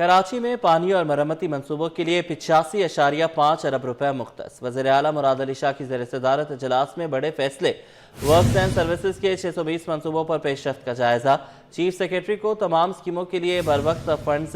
कराची में पानी और मरम्मती मंसूबों के लिए 85.5 अरब रुपए मुख्तस। वज़ीर आला मुराद अली शाह की ज़ेर सदारत इजलास में बड़े फैसले। वर्क्स एंड सर्विसेज के 620 मंसूबों पर पेशरफ्त का जायजा। चीफ सेक्रेटरी को तमाम स्कीमों के लिए बरवक्त फंड्स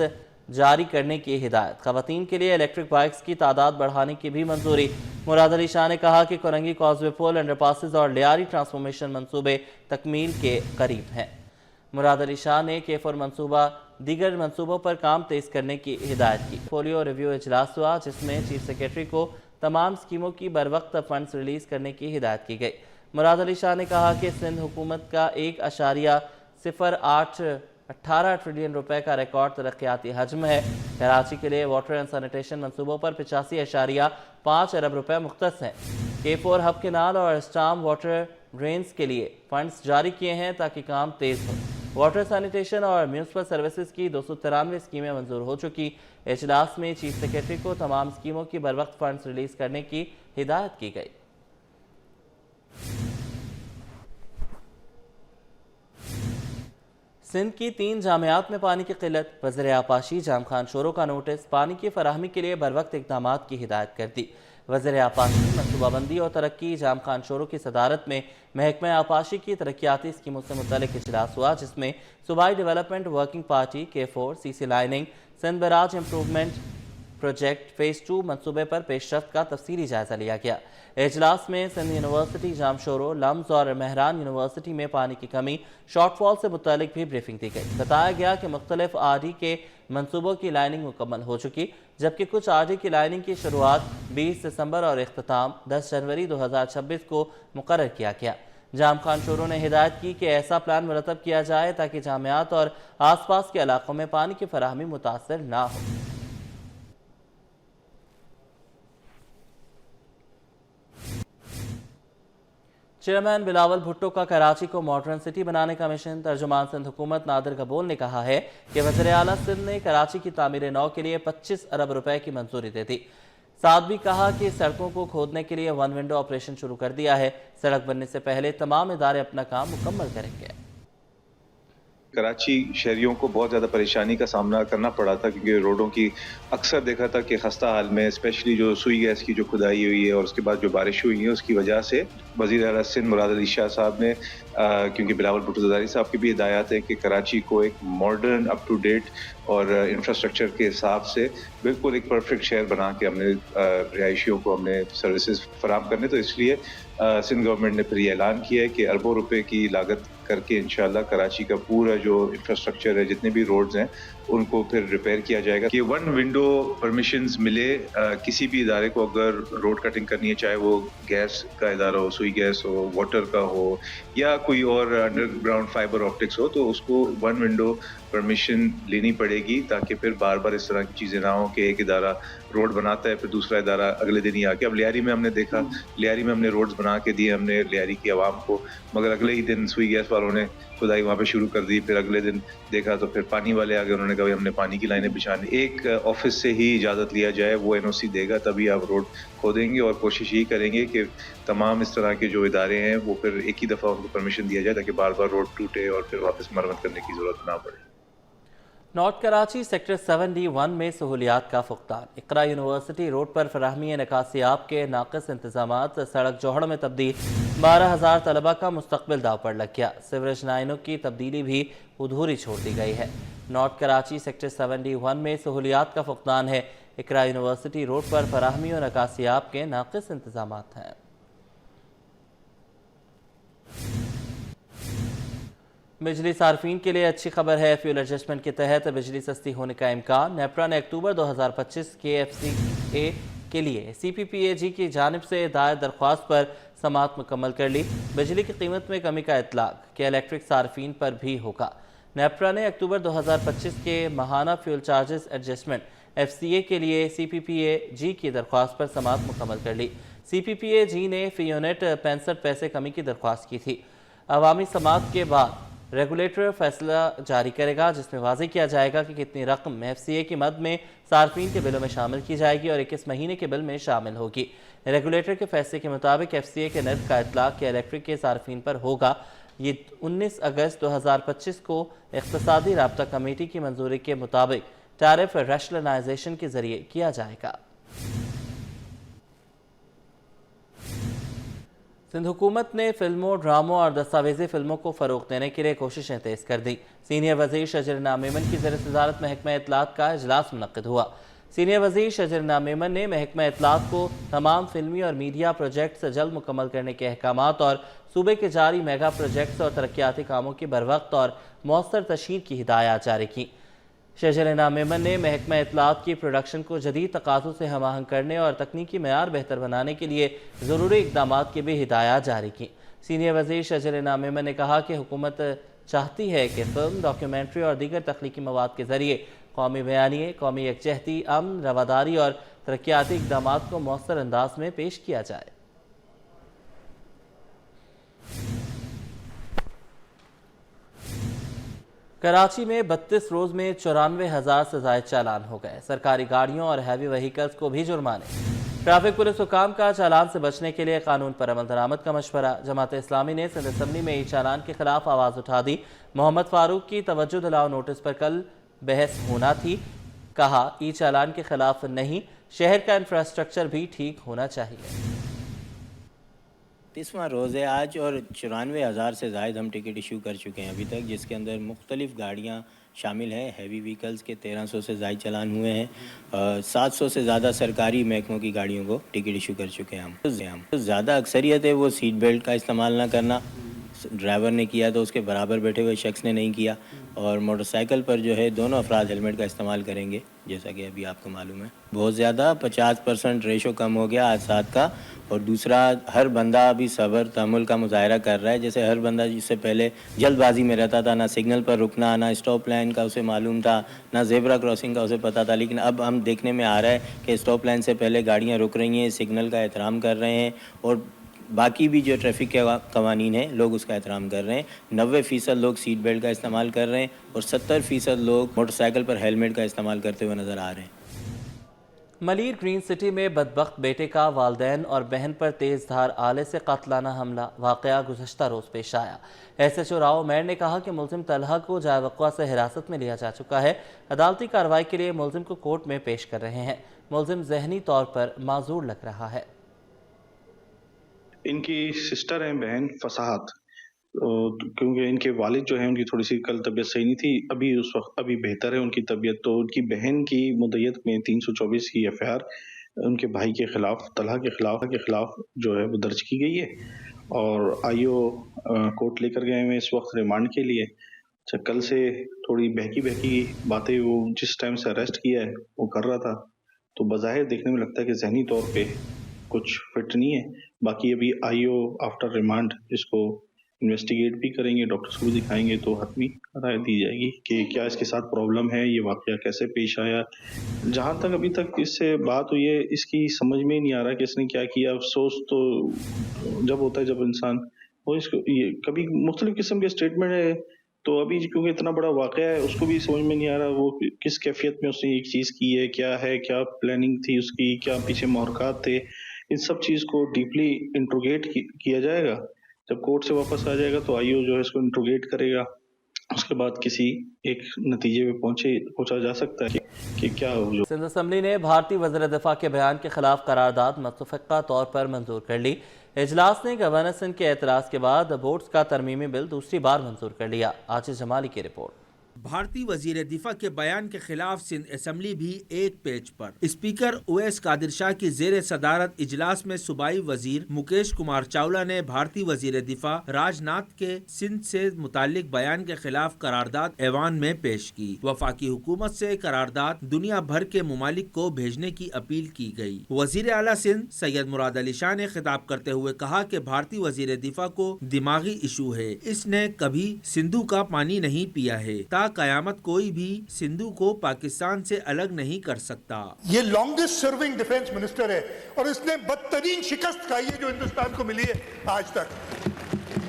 जारी करने की हिदायत। खवातीन के लिए इलेक्ट्रिक बाइक्स की तादाद बढ़ाने की भी मंजूरी। मुराद अली शाह ने कहा कि कोरंगी कॉजवे पुल, अंडरपासेस और लियारी ट्रांसफॉर्मेशन मंसूबे तकमील के करीब हैं। मुराद अली शाह ने K4 मंसूबा दीगर मंसूबों पर काम तेज करने की हिदायत की। पोलियो रिव्यू इजलास हुआ जिसमें चीफ सेक्रेटरी को तमाम स्कीमों की बरवक्त फंड्स रिलीज करने की हिदायत की गई। मुराद अली शाह ने कहा कि सिंध हुकूमत का 1.08 ट्रिलियन रुपए का रिकॉर्ड तरक्याती हजम है। कराची के लिए वाटर एंड सैनिटेशन मंसूबों पर 85.5 अरब रुपए मुख्तस हैं। K4 हब केनाल और स्टाम वाटर ड्रेन्स के लिए फंड्स जारी किए हैं ताकि काम तेज हो। वाटर सैनिटेशन और म्यूनसिपल सर्विसेज की 293 स्कीमें मंजूर हो चुकी। इजलास में चीफ सेक्रेटरी को तमाम स्कीमों की बरवक्त फंड्स रिलीज करने की हिदायत की गई। सिंध की 3 जामियात में पानी की किल्लत। वज़ीर आपाशी जाम खान शोरो का नोटिस। पानी की फराहमी के लिए बरवक्त इक़दामात की हिदायत कर दी। वज़ीर आपाशी मनसूबाबंदी और तरक्की जाम खान शोरो की सदारत में महकमा आपाशी की तरक्याती स्कीमों से मुतल्लिक इजलास हुआ जिसमें सूबाई development working party, K4, CC lining, Sindh barrage improvement project phase 2 मंसूबे पर पेशरफ्त का तफसीली जायजा लिया गया। इजलास में सिंध यूनिवर्सिटी जामशोरो, लम्स और महरान यूनिवर्सिटी में पानी की कमी, शॉर्टफॉल से मुतालिक भी ब्रीफिंग दी गई। बताया गया कि मुख्तलिफ RD के मंसूबों की लाइनिंग मुकम्मल हो चुकी, जबकि कुछ RD की लाइनिंग की शुरुआत 20 दिसंबर और इख्तिताम 10 जनवरी 2026 को मुकर्रर किया गया। जाम खान शोरो ने हिदायत की कि ऐसा प्लान मुरतब किया जाए ताकि जामियात और आसपास के इलाकों में पानी की फराहमी मुतासर ना हो। चेयरमैन बिलावल भुट्टो का कराची को मॉडर्न सिटी बनाने का मिशन। तर्जुमान सिंध हुकूमत नादिर गबोल ने कहा है कि वज़ीर आला सिंध ने कराची की तामीर नौ के लिए 25 अरब रुपए की मंजूरी दे दी। साथ भी कहा कि सड़कों को खोदने के लिए वन विंडो ऑपरेशन शुरू कर दिया है। सड़क बनने से पहले तमाम इदारे अपना काम मुकम्मल करेंगे। कराची शहरियों को बहुत ज़्यादा परेशानी का सामना करना पड़ा था क्योंकि रोडों की अक्सर देखा था कि खस्ता हाल में, स्पेशली जो सुई गैस की जो खुदाई हुई है और उसके बाद जो बारिश हुई है उसकी वजह से वज़ीर आला सिंध मुराद अली शाह साहब ने क्योंकि बिलावल भुट्टो ज़रदारी साहब की भी हिदायत है कि कराची को एक मॉडर्न अप टू डेट और इंफ्रास्ट्रक्चर के हिसाब से बिल्कुल एक परफेक्ट शहर बना के हमने रिहायशियों को हमने सर्विसेज फराहम करने, तो इसलिए सिंध गवर्नमेंट ने फिर ये ऐलान किया है कि अरबों रुपए की लागत करके इंशाल्लाह कराची का पूरा जो इंफ्रास्ट्रक्चर है, जितने भी रोड्स हैं, उनको फिर रिपेयर किया जाएगा। कि वन विंडो परमिशंस मिले किसी भी इदारे को अगर रोड कटिंग करनी है, चाहे वो गैस का इदारा हो, सुई गैस हो, वाटर का हो या कोई और अंडरग्राउंड फाइबर ऑप्टिक्स हो, तो उसको वन विंडो परमिशन लेनी पड़ेगी ताकि फिर बार बार इस तरह की चीज़ें ना हो कि एक इदारा रोड बनाता है फिर दूसरा इदारा अगले दिन ही आके। अब लियारी में हमने देखा, लियारी में हमने रोड्स बना के दिए हमने लियारी की आवाम को, मगर अगले ही दिन सुई गैस वालों ने खुदाई वहाँ पे शुरू कर दी। फिर अगले दिन देखा तो फिर पानी वाले आ गए, उन्होंने कहा हमने पानी की लाइनें बिछानी। एक ऑफिस से ही इजाज़त लिया जाए, वो NOC देगा, तभी आप रोड खोदेंगे और कोशिश यही करेंगे कि तमाम इस तरह के जो इदारे हैं वो फिर एक ही दफ़ा उनको परमिशन दिया जाए ताकि बार बार रोड टूटे और फिर वापस मरम्मत करने की ज़रूरत ना पड़े। नॉर्थ कराची सेक्टर 7D1 में सहूलियात का फुकदान। इकरा यूनिवर्सिटी रोड पर फराहमी निकासियाब के नाक़िस इंतजामात, सड़क जोहड़ में तब्दील, 12,000 तलबा का मुस्तकबिल दाव पर लग गया। सीवरेज लाइनों की तब्दीली भी अधूरी छोड़ दी गई है। नॉर्थ कराची सेक्टर 7D1 में सहूलियात का फुकदान है। इकरा यूनिवर्सिटी रोड पर फराहमी और निकासियाब के नाक़िस इंतजामात हैं। बिजली सार्फिन के लिए अच्छी खबर है। फ्यूल एडजस्टमेंट के तहत बिजली सस्ती होने का इम्कान। नेपरा ने अक्टूबर 2025 के FCA के लिए CPPAG की जानिब से दायर दरख्वास्त पर समाअत मुकम्मल कर ली। बिजली की कीमत में कमी का इतलाक के इलेक्ट्रिक सार्फिन पर भी होगा। नेपरा ने अक्टूबर 2025 के माहाना फ्यूल चार्जेस एडजस्टमेंट FCA के लिए CPPAG की दरख्वास्त पर समाअत मुकम्मल कर ली। CPPAG ने फी यूनिट 65 पैसे कमी की दरख्वास्त की थी। अवामी समाअत के बाद रेगुलेटर फैसला जारी करेगा जिसमें वाज़ेह किया जाएगा कि कितनी रकम FCA की मद में सार्फिन के बिलों में शामिल की जाएगी और 21 महीने के बिल में शामिल होगी। रेगुलेटर के फैसले के मुताबिक FCA के नर्ख का इतलाक के इलेक्ट्रिक के सार्फिन पर होगा। ये 19 अगस्त 2025 को इख्तिसादी राब्ता कमेटी की मंजूरी के मुताबिक टैरिफ रैशनलाइजेशन के जरिए किया जाएगा। सिंध हुकूमत ने फिल्मों, ड्रामों और दस्तावेजी फिल्मों को फरोग देने के लिए कोशिशें तेज कर दी। सीनियर वजीर शजरना मेमन की ज़ेर सदारत महकमा इत्तलात का इजलास मुनक्किद हुआ। सीनियर वजीर शजरना मेमन ने महकमा इत्तलात को तमाम फिल्मी और मीडिया प्रोजेक्ट्स जल्द मुकम्मल करने के अहकामात और सूबे के जारी मेगा प्रोजेक्ट्स और तरक्याती कामों की बरवक्त और मौसर तशहीर की हिदायत जारी की। शजरना मेमन ने महकमा इत्तलात की प्रोडक्शन को जदीद तकाज़ों से हम आहंग करने और तकनीकी मेयार बेहतर बनाने के लिए ज़रूरी इक़दामात की भी हिदायत जारी की। सीनियर वज़ीर शजरना मेमन ने कहा कि हुकूमत चाहती है कि फिल्म, डॉक्यूमेंट्री और दीगर तख्लीकी मवाद के ज़रिए कौमी बयानिए, कौमी यकजहती, अमन, रवादारी और तरक्याती इक़दामात को मौसर अंदाज में पेश किया जाए। कराची में 32 रोज में 94,000 से ज़ायद चालान हो गए। सरकारी गाड़ियों और हैवी व्हीकल्स को भी जुर्माने। ट्रैफिक पुलिस हुकाम का चालान से बचने के लिए कानून पर अमल दरामद का मशवरा। जमात इस्लामी ने सिंध असम्बली में ई चालान के खिलाफ आवाज़ उठा दी। मोहम्मद फारूक की तवज्जो दिलाओ नोटिस पर कल बहस होना थी। कहा, ई चालान के खिलाफ नहीं, शहर का इंफ्रास्ट्रक्चर भी ठीक होना चाहिए। 30वां रोज़ है आज और 94,000 से ज़ायद हम टिकट इशू कर चुके हैं अभी तक, जिसके अंदर मुख्तलिफ़ गाड़ियाँ शामिल हैं। हैवी व्हीकल्स के 1300 से ज़ायद चालान हुए हैं। 700 से ज़्यादा सरकारी महकमों की गाड़ियों को टिकट इशू कर चुके हैं हम। ज़्यादा अक्सरियत है वो सीट बेल्ट का इस्तेमाल ना करना। ड्राइवर ने किया तो उसके बराबर बैठे हुए शख्स ने नहीं किया। और मोटरसाइकिल पर जो है दोनों अफराद हेलमेट का इस्तेमाल करेंगे, जैसा कि अभी आपको मालूम है। बहुत ज़्यादा 50% रेशो कम हो गया हादसात का। और दूसरा, हर बंदा अभी सब्र तहम्मुल का मुजाहरा कर रहा है। जैसे हर बंदा जिससे पहले जल्दबाजी में रहता था, ना सिग्नल पर रुकना, ना स्टॉप लाइन का उसे मालूम था, ना ज़ेब्रा क्रॉसिंग का उसे पता था। लेकिन अब हम देखने में आ रहा है कि स्टॉप लाइन से पहले गाड़ियाँ रुक रही हैं, सिग्नल का एहतराम कर रहे हैं और बाकी भी जो ट्रैफिक के कवानीन हैं लोग उसका एहतराम कर रहे हैं। 90% लोग सीट बेल्ट का इस्तेमाल कर रहे हैं और 70% लोग मोटरसाइकिल पर हेलमेट का इस्तेमाल करते हुए नज़र आ रहे हैं। मलीर ग्रीन सिटी में बदबख्त बेटे का वालदैन और बहन पर तेज धार आले से कातलाना हमला। वाक़या गुज़श्ता रोज़ पेश आया। SHO राव मेयर ने कहा कि मुलजिम तलहा को जावक़्वा से हिरासत में लिया जा चुका है। अदालती कार्रवाई के लिए मुलजिम को कोर्ट में पेश कर रहे हैं। मुलजिम ज़हनी तौर पर माजूर लग रहा है। इनकी सिस्टर हैं बहन फसाहत, क्योंकि इनके वालिद जो हैं उनकी थोड़ी सी कल तबीयत सही नहीं थी, अभी उस वक्त अभी बेहतर है उनकी तबीयत। तो उनकी बहन की मुद्दत में 324 की FIR उनके भाई के खिलाफ, तलहा के खिलाफ जो है वो दर्ज की गई है और IO कोर्ट लेकर गए हैं इस वक्त रिमांड के लिए। अच्छा, कल से थोड़ी बहकी बातें वो जिस टाइम से अरेस्ट किया है वो कर रहा था, तो बज़ाहिर देखने में लगता है कि जहनी तौर पे कुछ फिट नहीं है। बाकी अभी IO आफ्टर रिमांड इसको इन्वेस्टिगेट भी करेंगे, डॉक्टर्स को भी दिखाएंगे, तो हतमी राय दी जाएगी कि क्या इसके साथ प्रॉब्लम है, ये वाकया कैसे पेश आया। जहाँ तक अभी तक इससे बात हुई है, इसकी समझ में नहीं आ रहा कि इसने क्या किया। अफसोस तो जब होता है जब इंसान वो इसको ये कभी मुख्तलिफ किस्म के स्टेटमेंट है, तो अभी क्योंकि इतना बड़ा वाकया है उसको भी समझ में नहीं आ रहा वो किस कैफियत में उसने एक चीज़ की है, क्या प्लानिंग थी उसकी, क्या पीछे महरक़ात थे। इन सब चीज़ को डीपली इंट्रोगेट किया जाएगा। जब कोर्ट से वापस आ जाएगा तो IO जो है इसको इंट्रोगेट करेगा, उसके बाद किसी एक नतीजे पे पहुंचा जा सकता है कि क्या हो। सिंध असम्बली ने भारतीय वज़ीर दिफा के बयान के खिलाफ करारदाद मुतफ़क़ा तौर पर मंजूर कर ली। इजलास ने गवर्नर सिंध के एतराज़ के बाद बोर्ड्स का तरमीमी बिल दूसरी बार मंजूर कर लिया। आजिज़ जमाली की रिपोर्ट। भारतीय वजीर दिफा के बयान के खिलाफ सिंध असम्बली भी एक पेज पर। स्पीकर उवैस कादिर शाह की जेर सदारत इजलास में सूबाई वजीर मुकेश कुमार चावला ने भारतीय वजीर दिफा राजनाथ के सिंध से मुतालिक बयान के खिलाफ करारदाद ऐवान में पेश की। वफाकी हुकूमत से करारदाद दुनिया भर के मुमालिक को भेजने की अपील की गई। वजीर आला सिंध सैयद मुराद अली शाह ने खिताब करते हुए कहा कि भारतीय वजीर दिफा को दिमागी इशू है, इसने कभी सिंधु का पानी नहीं पिया है। कयामत कोई भी सिंधु को पाकिस्तान से अलग नहीं कर सकता। ये लॉन्गेस्ट सर्विंग डिफेंस मिनिस्टर है और इसने बदतरीन शिकस्त खाई है जो हिंदुस्तान को मिली है आज तक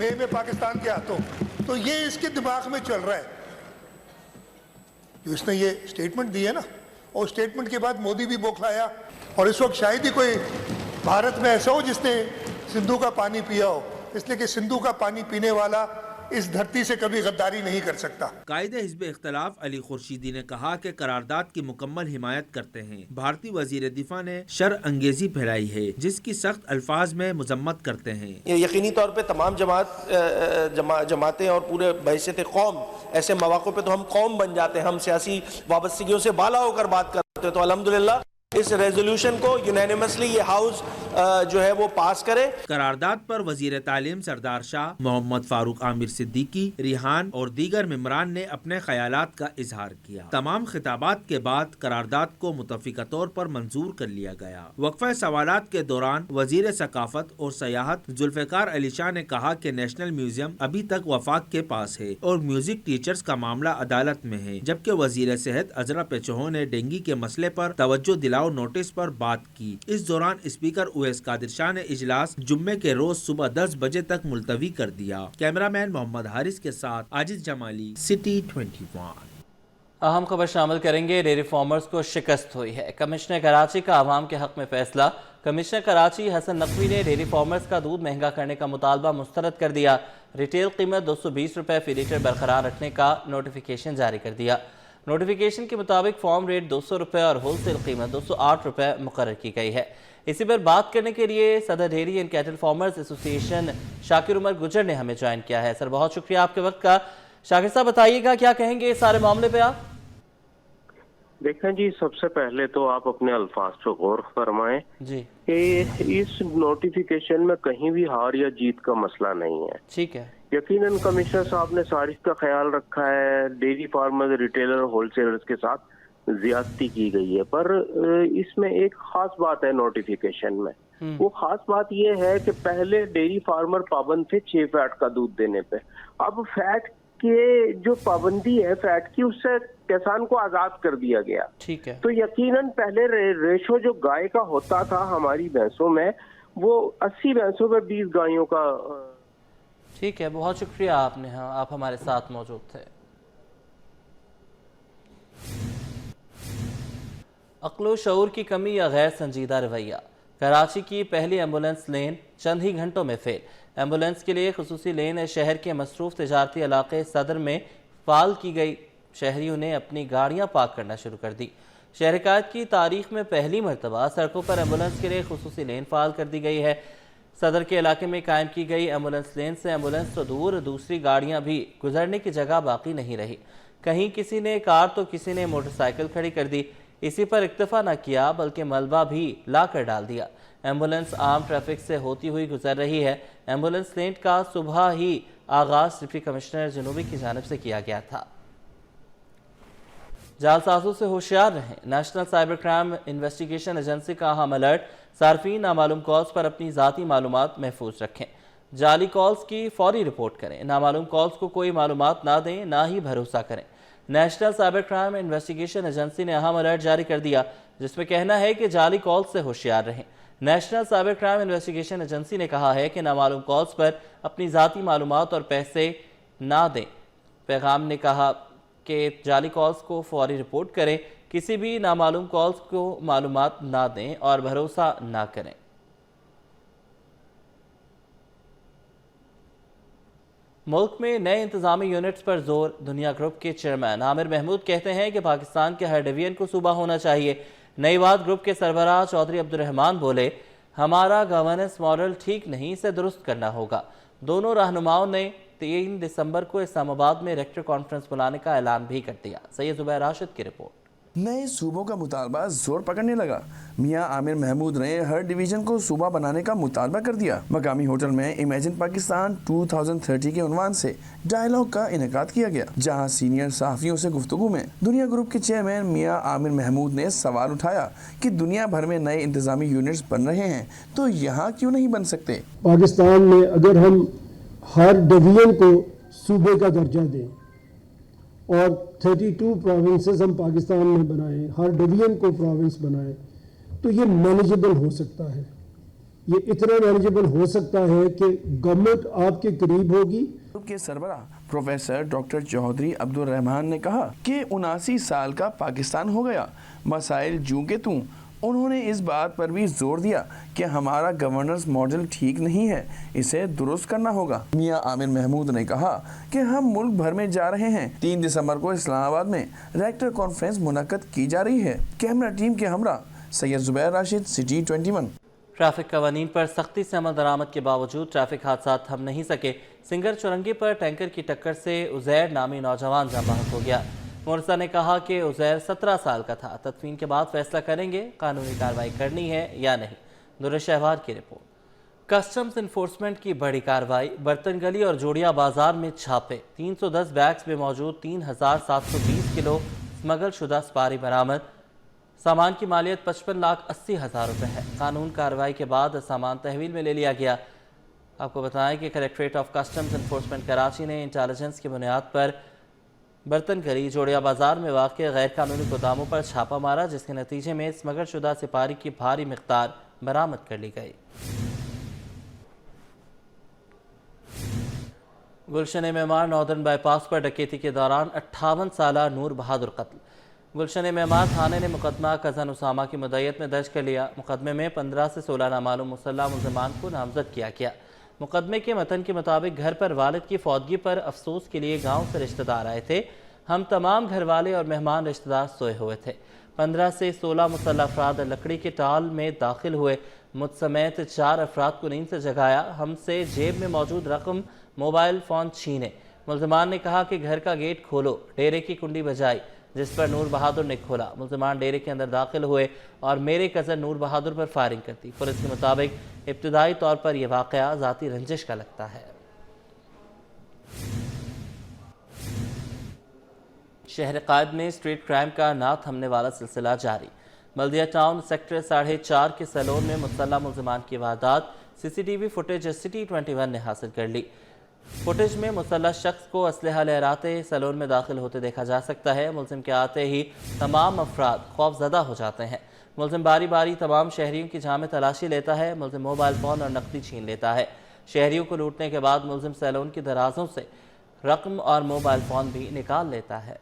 मई में पाकिस्तान के हाथों। तो ये इसके दिमाग में चल रहा है जो इसने ये स्टेटमेंट दी है ना, और स्टेटमेंट के बाद मोदी भी बौखलाया। और इस वक्त शायद ही कोई भारत में ऐसा हो जिसने सिंधु का पानी पिया हो, इसलिए कि सिंधु का पानी पीने वाला इस धरती से कभी गद्दारी नहीं कर सकता। कायदे हिज़्ब इख्तिलाफ अली खुर्शीदी ने कहा कि करारदाद की मुकम्मल हिमायत करते हैं। भारतीय वजीर दिफा ने शर अंगेजी फैलाई है जिसकी सख्त अल्फाज में मजम्मत करते हैं। यकीनी तौर पे तमाम जमातें और पूरे बहैसियत कौम ऐसे मौक़ों पे तो हम कौम बन जाते हैं, हम सियासी वाबस्तगियों से बाला होकर बात करते हैं। तो अल्हम्दुलिल्लाह इस रेजोल्यूशन को यूनानिमसली ये हाउस जो है वो पास करे। करारदाद पर वजीर तालीम सरदार शाह, मोहम्मद फारूक आमिर सिद्दीकी, रिहान और दीगर मेंबरान ने अपने ख्यालात का इजहार किया। तमाम खिताबात के बाद करारदाद को मुतफ़िका तौर पर मंजूर कर लिया गया। वक्फा सवालात के दौरान वजीर सकाफत और सयाहत जुल्फ़िकार अली शाह ने कहा कि नेशनल म्यूजियम अभी तक वफाक के पास है और म्यूजिक टीचर्स का मामला अदालत में है, जबकि वजीर सेहत अजरा पेचहो ने डेंगू के मसले पर तवज्जो दिलाओ नोटिस पर बात की। इस दौरान स्पीकर उवैस कादिर शाह ने इजलास जुम्मे के रोज सुबह 10 बजे तक मुलतवी कर दिया। कैमरामैन मोहम्मद हारिस के साथ आजिज जमाली, सिटी 21। अहम खबर शामिल करेंगे। डेयरी फार्मर्स को शिकस्त हुई है। कमिश्नर कराची का आवाम के हक में फैसला। कमिश्नर कराची हसन नकवी ने डेयरी फार्मर्स का दूध महंगा करने का मुतालबा मुस्तरद कर दिया। रिटेल कीमत 220 रुपये फी लीटर बरकरार रखने का नोटिफिकेशन जारी कर दिया। नोटिफिकेशन के मुताबिक फार्म रेट 200 रुपये और होलसेल कीमत 208 रुपये मुकर्रर की गई है। इसी पर बात करने के लिए सदर dairy and cattle farmers association Shakir Umar Gujjar ने हमें ज्वाइन किया है। सर, बहुत शुक्रिया आपके वक्त का। शाकिर साहब, बताइएगा क्या कहेंगे इस सारे मामले पे आप? देखें जी, सबसे पहले तो आप अपने अल्फाज पे गौर फरमाएं जी कि इस नोटिफिकेशन में कहीं भी हार या जीत का मसला नहीं है। ठीक है। यकीनन कमिश्नर साहब ने सारिश का ख्याल रखा है। डेयरी फार्मर्स, रिटेलर, होलसेलर्स के साथ ज्यादती की गई है, पर इसमें एक खास बात है नोटिफिकेशन में। वो खास बात ये है कि पहले डेयरी फार्मर पाबंद थे 6 फैट का दूध देने पे। अब फैट के जो पाबंदी है फैट की, उससे किसान को आजाद कर दिया गया। ठीक है। तो यकीनन पहले रेशो जो गाय का होता था हमारी भैंसों में, वो 80 भैंसों में 20 गायों का। ठीक है, बहुत शुक्रिया आपने, हाँ, आप हमारे साथ मौजूद थे। अक्लो शऊर की कमी या गैर संजीदा रवैया। कराची की पहली एम्बुलेंस लेन चंद ही घंटों में फेल। एम्बुलेंस के लिए खुसूसी लेन शहर के मसरूफ तजारती इलाके सदर में फाल की गई। शहरियों ने अपनी गाड़ियां पार्क करना शुरू कर दी। शहरकायत की तारीख में पहली मरतबा सड़कों पर एम्बुलेंस के लिए खुसूसी लेन फाल कर दी गई है। सदर के इलाके में कायम की गई एम्बुलेंस लेन से एम्बुलेंस तो दूर, दूसरी गाड़ियां भी गुजरने की जगह बाकी नहीं रही। कहीं किसी ने कार तो किसी ने मोटरसाइकिल खड़ी कर दी। इसी पर इक्तफा न किया बल्कि मलबा भी ला कर डाल दिया। एम्बुलेंस आम ट्रैफिक से होती हुई गुजर रही है। एम्बुलेंस लेन का सुबह ही आगाज डिप्टी कमिश्नर जनूबी की जानिब से किया गया था। जालसाजों से होशियार रहें। National cyber crime investigation agency का अहम अलर्ट। सार्फिन नामालूम कॉल्स पर अपनी ज़ाती मालूमात महफूज रखें। जाली कॉल्स की फौरी रिपोर्ट करें। नामालूम कॉल्स को कोई मालूमात ना दें, ना ही भरोसा करें। National cyber crime investigation agency ने अहम अलर्ट जारी कर दिया, जिसमें कहना है कि जाली कॉल्स से होशियार रहें। National cyber crime investigation agency ने कहा है कि नामालूम कॉल्स पर अपनी ज़ाती मालूमात और पैसे ना दें। पैगाम ने कहा कि जाली कॉल्स को फौरी रिपोर्ट करें, किसी भी नामालूम कॉल्स को मालूमात ना दें और भरोसा ना करें। मुल्क में नए इंतजामी यूनिट्स पर जोर। दुनिया ग्रुप के चेयरमैन आमिर महमूद कहते हैं कि पाकिस्तान के हर डिवीजन को सूबा होना चाहिए। नई बात ग्रुप के सरबराह चौधरी अब्दुर्रहमान बोले, हमारा गवर्नेंस मॉडल ठीक नहीं, इसे दुरुस्त करना होगा। दोनों रहनुमाओं ने 3 दिसंबर को इस्लामाबाद में रेक्टर कॉन्फ्रेंस बुलाने का ऐलान भी कर दिया। सैयद जुबैर राशिद की रिपोर्ट। नए सूबों का मुतालबा जोर पकड़ने लगा। मियां आमिर महमूद ने हर डिवीजन को सूबा बनाने का मुतालबा कर दिया। मकामी होटल में इमेजिन पाकिस्तान 2030 के उन्वान से डायलॉग का इनेकाद किया गया, जहां सीनियर सहाफियों से गुफ्तगू में दुनिया ग्रुप के चेयरमैन मियां आमिर महमूद ने सवाल उठाया कि दुनिया भर में नए इंतजामी यूनिट्स बन रहे हैं, तो यहाँ क्यों नहीं बन सकते। पाकिस्तान में अगर हम हर डिवीजन को सूबे का दर्जा दें और 32 प्रोविंसेस हम पाकिस्तान में बनाएं, हर डिवीजन को प्रोविंस बनाएं, तो ये मैनेजेबल हो सकता है। ये इतना मैनेजेबल हो सकता है कि गवर्नमेंट आपके करीब होगी। के सरबराह प्रोफेसर डॉक्टर चौधरी अब्दुर्रहमान ने कहा कि 79 साल का पाकिस्तान हो गया, मसाइल जूं के तूं انہوں نے اس بات پر بھی زور دیا کہ ہمارا گورننس ماڈل ٹھیک نہیں ہے، اسے درست کرنا ہوگا۔ میاں عامر محمود نے کہا کہ ہم ملک بھر میں جا رہے ہیں۔ 3 دسمبر کو اسلام آباد میں ریکٹر کانفرنس منعقد کی جا رہی ہے۔ کیمرہ ٹیم کے ہمراہ سید زبیر راشد، سٹی 21۔ ٹریفک قوانین پر سختی سے عمل درآمد کے باوجود ٹریفک حادثات تھم نہیں سکے۔ سنگر چورنگی پر ٹینکر کی ٹکر سے عزیر نامی نوجوان جاں بحق ہو گیا۔ مورثہ نے کہا کہ عزیر 17 سال کا تھا۔ تدفین کے بعد فیصلہ کریں گے قانونی کارروائی کرنی ہے یا نہیں۔ در شہوار کی رپورٹ۔ کسٹمز انفورسمنٹ کی بڑی کارروائی، برتن گلی اور جوڑیا بازار میں چھاپے، 310 بیگز میں موجود 3720 کلو اسمگل شدہ سپاری برآمد۔ سامان کی مالیت 55,80,000 روپے ہے۔ قانون کارروائی کے بعد سامان تحویل میں لے لیا گیا۔ آپ کو بتائیں کہ کلیکٹریٹ آف کسٹمز انفورسمنٹ کراچی نے انٹیلیجنس کی بنیاد پر برتن گلی جوڑیا بازار میں واقع غیر قانونی گوداموں پر چھاپا مارا، جس کے نتیجے میں اسمگل شدہ سپاری کی بھاری مقدار برآمد کر لی گئی۔ گلشن معمار ناردرن بائی پاس پر ڈکیتی کے دوران 58 سالہ نور بہادر قتل۔ گلشن معمار تھانے نے مقدمہ کزن اسامہ کی مدعیت میں درج کر لیا۔ مقدمے میں 15 سے 16 نامعلوم مسلح ملزمان کو نامزد کیا گیا۔ مقدمے کے متن کے مطابق گھر پر والد کی فوتگی پر افسوس کے لیے گاؤں سے رشتہ دار آئے تھے۔ ہم تمام گھر والے اور مہمان رشتہ دار سوئے ہوئے تھے۔ 15 سے 16 مسلح افراد لکڑی کے ٹال میں داخل ہوئے، مجھ سمیت 4 افراد کو نیند سے جگایا، ہم سے جیب میں موجود رقم موبائل فون چھینے۔ ملزمان نے کہا کہ گھر کا گیٹ کھولو، ڈیرے کی کنڈی بجائی، جس پر نور بہادر نے کھولا۔ ملزمان ڈیرے کے اندر داخل ہوئے اور میرے کزن نور بہادر پر فائرنگ کر دی۔ پولیس کے مطابق ابتدائی طور پر یہ واقعہ ذاتی رنجش کا لگتا ہے۔ شہر قائد میں اسٹریٹ کرائم کا نہ تھمنے والا سلسلہ جاری۔ بلدیہ ٹاؤن سیکٹر 4.5 کے سیلون میں مسلح ملزمان کی واردات، C C T V footage city 21 نے حاصل کر لی۔ فوٹیج میں مسلح شخص کو اسلحہ لہراتے سیلون میں داخل ہوتے دیکھا جا سکتا ہے۔ ملزم کے آتے ہی تمام افراد خوف زدہ ہو جاتے ہیں۔ ملزم باری باری تمام شہریوں کی جامع تلاشی لیتا ہے۔ ملزم موبائل فون اور نقدی چھین لیتا ہے۔ شہریوں کو لوٹنے کے بعد ملزم سیلون کی درازوں سے رقم اور موبائل فون بھی نکال لیتا ہے۔